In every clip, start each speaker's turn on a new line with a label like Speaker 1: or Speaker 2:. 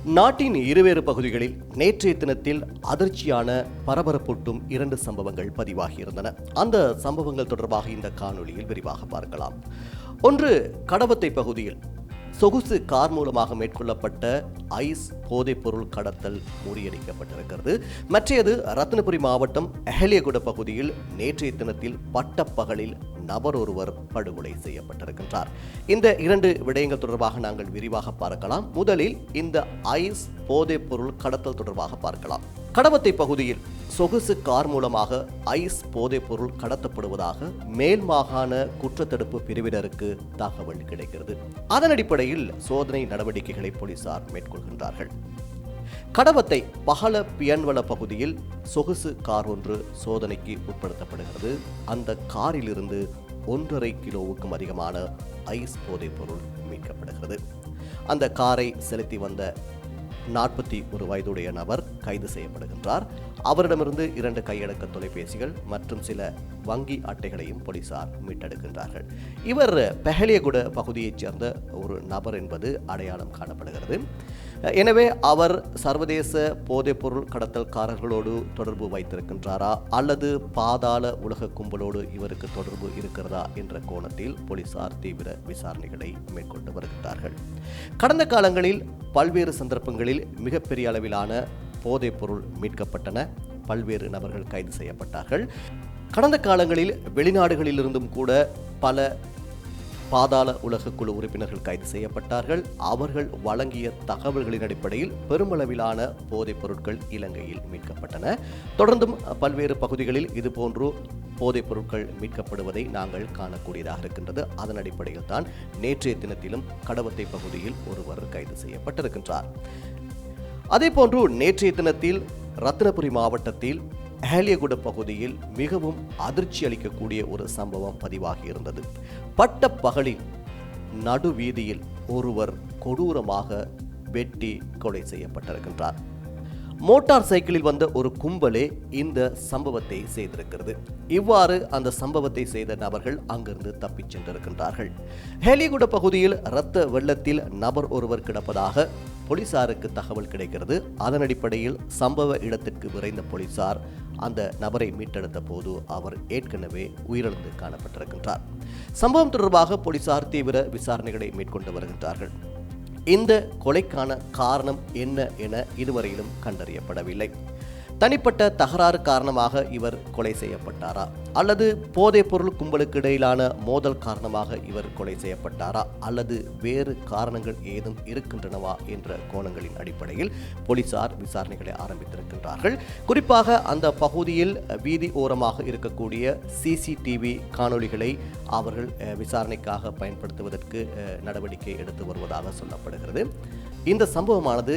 Speaker 1: நாட்டின் இருவேறு பகுதிகளில் நேற்றைய தினத்தில் அதிர்ச்சியான பரபரப்பூட்டும் 2 சம்பவங்கள் பதிவாகியிருந்தன. அந்த சம்பவங்கள் தொடர்பாக இந்த காணொளியில் விரிவாக பார்க்கலாம். ஒன்று, கடவத்தை பகுதியில் சொகுசு கார் மூலமாக மேற்கொள்ளப்பட்ட ஐஸ் போதைப்பொருள் கடத்தல் முறியடிக்கப்பட்டிருக்கிறது. மற்றையது ரத்தினபுரி மாவட்டம் அஹலியகுட பகுதியில் நேற்றைய தினத்தில் பட்டப்பகலில் நபர் ஒருவர் படுகொலை செய்யப்பட்டிருக்கின்றார். இந்த 2 விடயங்கள் தொடர்பாக நாங்கள் விரிவாக பார்க்கலாம். முதலில் இந்த ஐஸ் போதைப்பொருள் கடத்தல் தொடர்பாக பார்க்கலாம். கடவத்தை பகுதியில் சொகுசு கார் மூலமாக ஐஸ் போதைப்பொருள் கடத்தப்படுவதாக மேல் மாகாண குற்றத்தடுப்பு பிரிவினருக்கு தகவல் கிடைக்கிறது. அதன் அடிப்படையில் சோதனை நடவடிக்கைகளை போலீசார் மேற்கொள்கின்றார்கள். கடவத்தை பகல பியன்வள பகுதியில் சொகுசு கார் ஒன்று சோதனைக்கு உட்படுத்தப்படுகிறது. அந்த காரிலிருந்து 1.5 கிலோவுக்கும் அதிகமான ஐஸ் போதைப்பொருள் மீட்கப்படுகிறது. அந்த காரை செலுத்தி வந்த 41 வயதுடைய நபர் கைது செய்யப்படுகின்றார். அவரிடமிருந்து 2 கையடக்க தொலைபேசிகள் மற்றும் சில வங்கி அட்டைகளையும் போலீசார் மீட்டெடுக்கின்றார்கள். இவர் பெஹலியகுட பகுதியைச் சேர்ந்த ஒரு நபர் என்பது அடையாளம் காணப்படுகிறது. எனவே அவர் சர்வதேச போதைப்பொருள் கடத்தல்காரர்களோடு தொடர்பு வைத்திருக்கின்றாரா அல்லது பாதாள உலக கும்பலோடு இவருக்கு தொடர்பு இருக்கிறதா என்ற கோணத்தில் போலீசார் தீவிர விசாரணைகளை மேற்கொண்டு வருகின்றார்கள். கடந்த காலங்களில் பல்வேறு சந்தர்ப்பங்களில் மிகப்பெரிய அளவிலான போதைப்பொருள் மீட்கப்பட்டன. பல்வேறு நபர்கள் கைது செய்யப்பட்டார்கள். கடந்த காலங்களில் வெளிநாடுகளிலிருந்தும் கூட பல பாதாள உலக குழு உறுப்பினர்கள் கைது செய்யப்பட்டார்கள். அவர்கள் வழங்கிய தகவல்களின் அடிப்படையில் பெருமளவிலான போதைப் பொருட்கள் இலங்கையில் மீட்கப்பட்டன. தொடர்ந்தும் பல்வேறு பகுதிகளில் இதுபோன்று போதைப் பொருட்கள் மீட்கப்படுவதை நாங்கள் காணக்கூடியதாக இருக்கின்றது. அதன் அடிப்படையில் தான் நேற்றைய தினத்திலும் கடவத்தை பகுதியில் ஒருவர் கைது செய்யப்பட்டிருக்கின்றார். அதேபோன்று நேற்றைய தினத்தில் ரத்தினபுரி மாவட்டத்தில் அஹலியகுட பகுதியில் மிகவும் அதிர்ச்சி அளிக்கக்கூடிய ஒரு சம்பவம் பதிவாகி இருந்தது. பட்டப்பகலில் நடுவீதியில் ஒருவர் கொடூரமாக வெட்டி கொலை செய்யப்பட்டிருக்கின்றார். மோட்டார் சைக்கிளில் வந்த ஒரு கும்பலே இந்த சம்பவத்தை செய்திருக்கிறது. இவ்வாறு அந்த சம்பவத்தை செய்த நபர்கள் அங்கிருந்து தப்பிச் சென்றிருக்கின்றார்கள். ஹெலிகுட பகுதியில் இரத்த வெள்ளத்தில் நபர் ஒருவர் கிடப்பதாக போலீசாருக்கு தகவல் கிடைக்கிறது. அதன் அடிப்படையில் சம்பவ இடத்திற்கு விரைந்த போலீசார் அந்த நபரை மீட்டெடுத்த போது அவர் ஏற்கனவே உயிரிழந்து காணப்பட்டிருக்கின்றார். சம்பவம் தொடர்பாக போலீசார் தீவிர விசாரணைகளை மேற்கொண்டு வருகின்றார்கள். இந்த கொலைக்கான காரணம் என்ன என இதுவரையிலும் கண்டறியப்படவில்லை. தனிப்பட்ட தகராறு காரணமாக இவர் கொலை செய்யப்பட்டாரா அல்லது போதைப் பொருள் கும்பலுக்கு இடையிலான மோதல் காரணமாக இவர் கொலை செய்யப்பட்டாரா அல்லது வேறு காரணங்கள் ஏதும் இருக்கின்றனவா என்ற கோணங்களின் அடிப்படையில் போலீசார் விசாரணைகளை ஆரம்பித்திருக்கின்றார்கள். குறிப்பாக அந்த பகுதியில் வீதி ஓரமாக இருக்கக்கூடிய சிசிடிவி காணொளிகளை அவர்கள் விசாரணைக்காக பயன்படுத்துவதற்கு நடவடிக்கை எடுத்து வருவதாக சொல்லப்படுகிறது. இந்த சம்பவமானது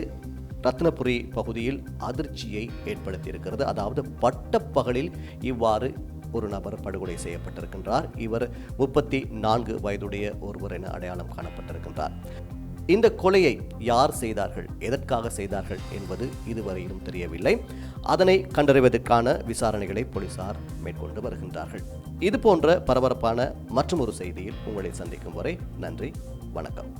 Speaker 1: ரத்தினபுரி பகுதியில் அதிர்ச்சியை ஏற்படுத்தியிருக்கிறது. அதாவது பட்டப்பகலில் இவ்வாறு ஒரு நபர் படுகொலை செய்யப்பட்டிருக்கின்றார். இவர் 34 வயதுடைய ஒருவர் என அடையாளம் காணப்பட்டிருக்கின்றார். இந்த கொலையை யார் செய்தார்கள், எதற்காக செய்தார்கள் என்பது இதுவரையிலும் தெரியவில்லை. அதனை கண்டறிவதற்கான விசாரணைகளை போலீசார் மேற்கொண்டு வருகின்றார்கள். இது போன்ற பரபரப்பான மற்றொரு செய்தியில் உங்களை சந்திக்கும் வரை நன்றி, வணக்கம்.